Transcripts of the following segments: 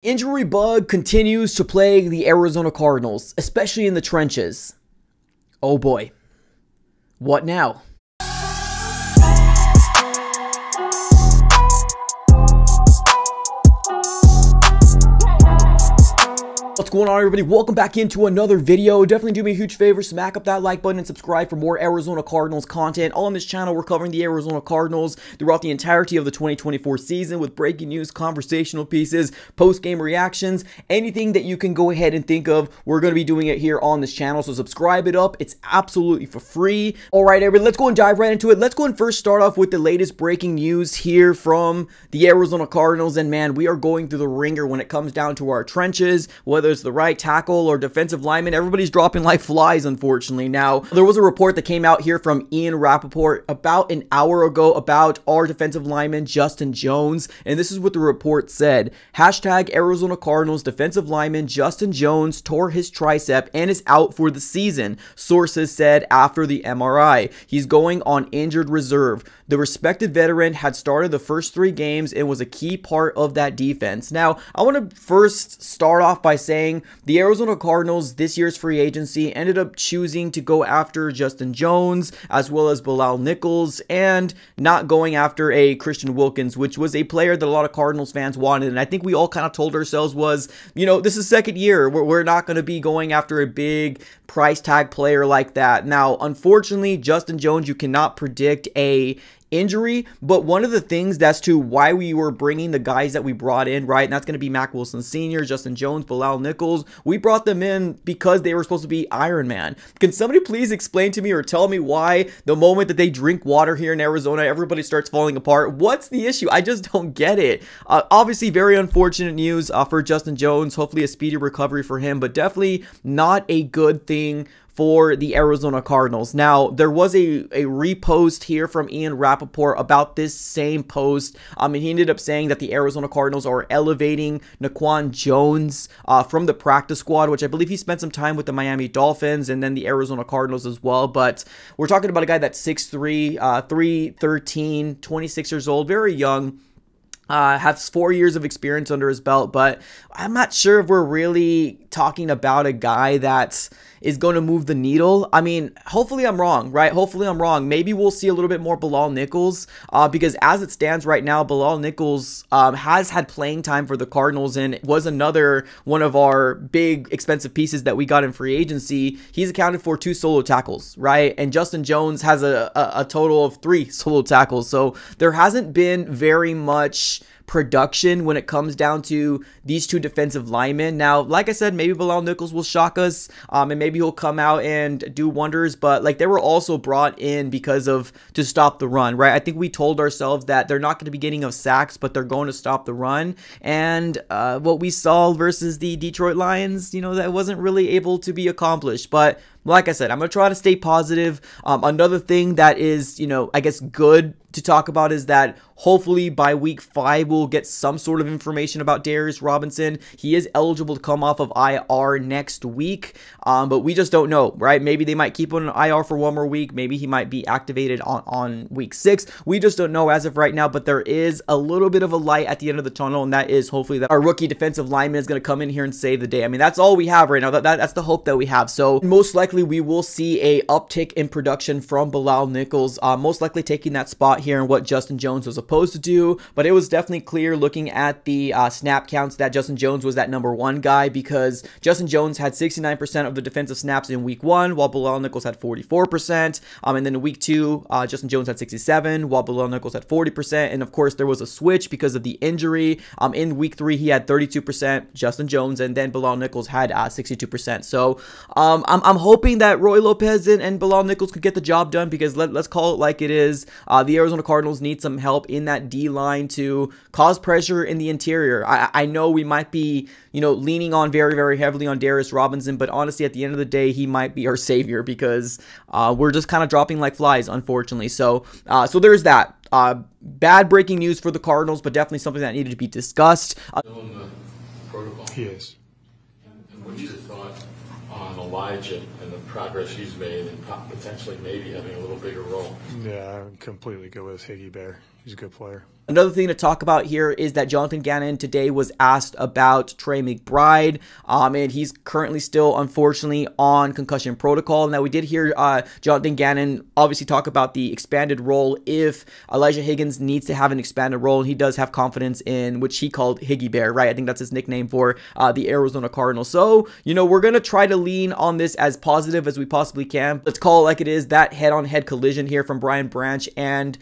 Injury bug continues to plague the Arizona Cardinals, especially in the trenches. Oh boy. What now? What's going on, everybody? Welcome back into another video. Definitely do me a huge favor, smack up that like button and subscribe for more Arizona Cardinals content. On this channel, we're covering the Arizona Cardinals throughout the entirety of the 2024 season with breaking news, conversational pieces, post-game reactions, anything that you can go ahead and think of. We're going to be doing it here on this channel, so subscribe it up. It's absolutely for free. All right, everybody, let's go and dive right into it. Let's go and first start off with the latest breaking news here from the Arizona Cardinals. And man, we are going through the ringer when it comes down to our trenches, whether it's the right tackle or defensive lineman. Everybody's dropping like flies, unfortunately. Now, there was a report that came out here from Ian Rappaport about an hour ago about our defensive lineman, Justin Jones. And this is what the report said. Hashtag Arizona Cardinals defensive lineman Justin Jones tore his tricep and is out for the season, sources said after the MRI. He's going on injured reserve. The respected veteran had started the first 3 games and was a key part of that defense. Now, I want to first start off by saying the Arizona Cardinals this year's free agency ended up choosing to go after Justin Jones as well as Bilal Nichols and not going after a Christian Wilkins, which was a player that a lot of Cardinals fans wanted. And I think we all kind of told ourselves was, you know, this is second year. We're not going to be going after a big price tag player like that. Now, unfortunately, Justin Jones, you cannot predict a injury, but one of the things that's to why we were bringing the guys that we brought in, right, and that's going to be Mac Wilson Sr., Justin Jones, Bilal Nichols, we brought them in because they were supposed to be Iron Man. Can somebody please explain to me or tell me why the moment that they drink water here in Arizona, everybody starts falling apart? What's the issue? I just don't get it. Obviously, very unfortunate news for Justin Jones. Hopefully a speedy recovery for him, but definitely not a good thing for the Arizona Cardinals. Now, there was a repost here from Ian Rappaport about this same post. And he ended up saying that the Arizona Cardinals are elevating Naquan Jones from the practice squad, which I believe he spent some time with the Miami Dolphins and then the Arizona Cardinals as well. But we're talking about a guy that's 6'3", 313, 26 years old, very young. Has 4 years of experience under his belt, but I'm not sure if we're really talking about a guy that is going to move the needle. I mean, hopefully I'm wrong, right? Hopefully I'm wrong. Maybe we'll see a little bit more Bilal Nichols because as it stands right now, Bilal Nichols has had playing time for the Cardinals and was another one of our big expensive pieces that we got in free agency. He's accounted for 2 solo tackles, right? And Justin Jones has a total of 3 solo tackles. So there hasn't been very much production when it comes down to these 2 defensive linemen. Now, like I said, maybe Bilal Nichols will shock us and maybe he'll come out and do wonders, but like they were also brought in because of to stop the run, right? I think we told ourselves that they're not going to be getting of sacks, but they're going to stop the run. And what we saw versus the Detroit Lions, you know, that wasn't really able to be accomplished. But like I said, I'm going to try to stay positive. Another thing that is, you know, I guess good to talk about is that hopefully by week 5 we'll get some sort of information about Darius Robinson. He is eligible to come off of IR next week, but we just don't know, right? Maybe they might keep him on IR for 1 more week. Maybe he might be activated on week 6. We just don't know as of right now, but there is a little bit of a light at the end of the tunnel, and that is hopefully that our rookie defensive lineman is going to come in here and save the day. I mean, that's all we have right now. That's the hope that we have. So most likely we will see a uptick in production from Bilal Nichols, most likely taking that spot here and what Justin Jones was supposed to do. But it was definitely clear looking at the snap counts that Justin Jones was that #1 guy, because Justin Jones had 69% of the defensive snaps in week 1 while Bilal Nichols had 44%, and then in week 2 Justin Jones had 67 while Bilal Nichols had 40%. And of course there was a switch because of the injury. In week 3 he had 32% Justin Jones, and then Bilal Nichols had 62%. So I'm hoping that Roy Lopez and Bilal Nichols could get the job done, because let's call it like it is. The Arizona Cardinals need some help in that D-line to cause pressure in the interior. I know we might be, you know, leaning on very, very heavily on Darius Robinson, but honestly, at the end of the day, he might be our savior, because we're just kind of dropping like flies, unfortunately. So there's that. Bad breaking news for the Cardinals, but definitely something that needed to be discussed. Still in the protocol. He is. And what's your thought on Elijah and the progress he's made and potentially maybe having a little bigger role? Yeah, I'm completely good with Higgy Bear. He's a good player. Another thing to talk about here is that Jonathan Gannon today was asked about Trey McBride, and he's currently still, unfortunately, on concussion protocol. Now, we did hear Jonathan Gannon obviously talk about the expanded role if Elijah Higgins needs to have an expanded role, and he does have confidence in, which he called Higgy Bear, right? I think that's his nickname for the Arizona Cardinals. So, you know, we're going to try to lean on this as positive as we possibly can. Let's call it like it is. That head-on-head collision here from Brian Branch and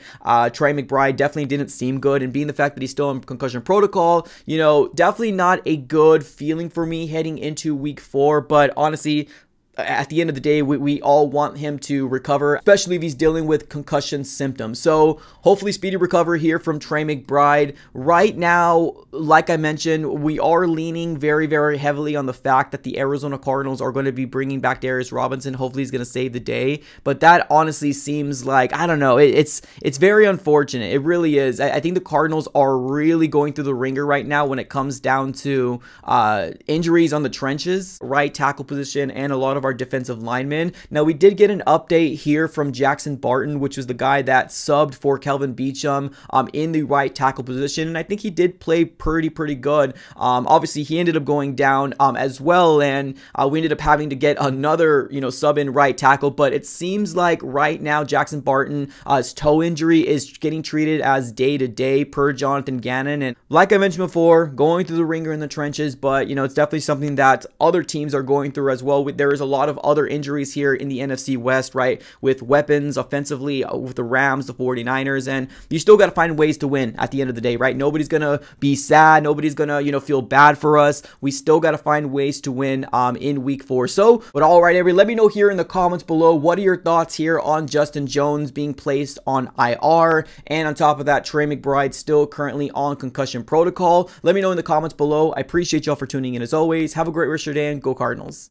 Trey McBride definitely didn't seem good, and being the fact that he's still in concussion protocol, you know, definitely not a good feeling for me heading into week 4, but honestly, at the end of the day, we all want him to recover, especially if he's dealing with concussion symptoms. So hopefully speedy recovery here from Trey McBride. Right now, like I mentioned, we are leaning very, very heavily on the fact that the Arizona Cardinals are going to be bringing back Darius Robinson. Hopefully he's going to save the day. But that honestly seems like, I don't know, it's very unfortunate. It really is. I think the Cardinals are really going through the ringer right now when it comes down to injuries on the trenches, right tackle position, and a lot of our defensive linemen. Now, we did get an update here from Jackson Barton, which was the guy that subbed for Kelvin Beachum in the right tackle position, and I think he did play pretty good. Obviously, he ended up going down as well, and we ended up having to get another, you know, sub in right tackle, but it seems like right now Jackson Barton's toe injury is getting treated as day-to-day per Jonathan Gannon, and like I mentioned before, going through the ringer in the trenches, but, you know, it's definitely something that other teams are going through as well. There is a lot of other injuries here in the NFC West, right, with weapons offensively with the Rams, the 49ers, and you still got to find ways to win at the end of the day, right? Nobody's gonna be sad, nobody's gonna, you know, feel bad for us. We still got to find ways to win in week 4. So, but all right, everybody, let me know here in the comments below, what are your thoughts here on Justin Jones being placed on IR, and on top of that, Trey McBride still currently on concussion protocol? Let me know in the comments below. I appreciate y'all for tuning in as always. Have a great rest of your day, and go Cardinals.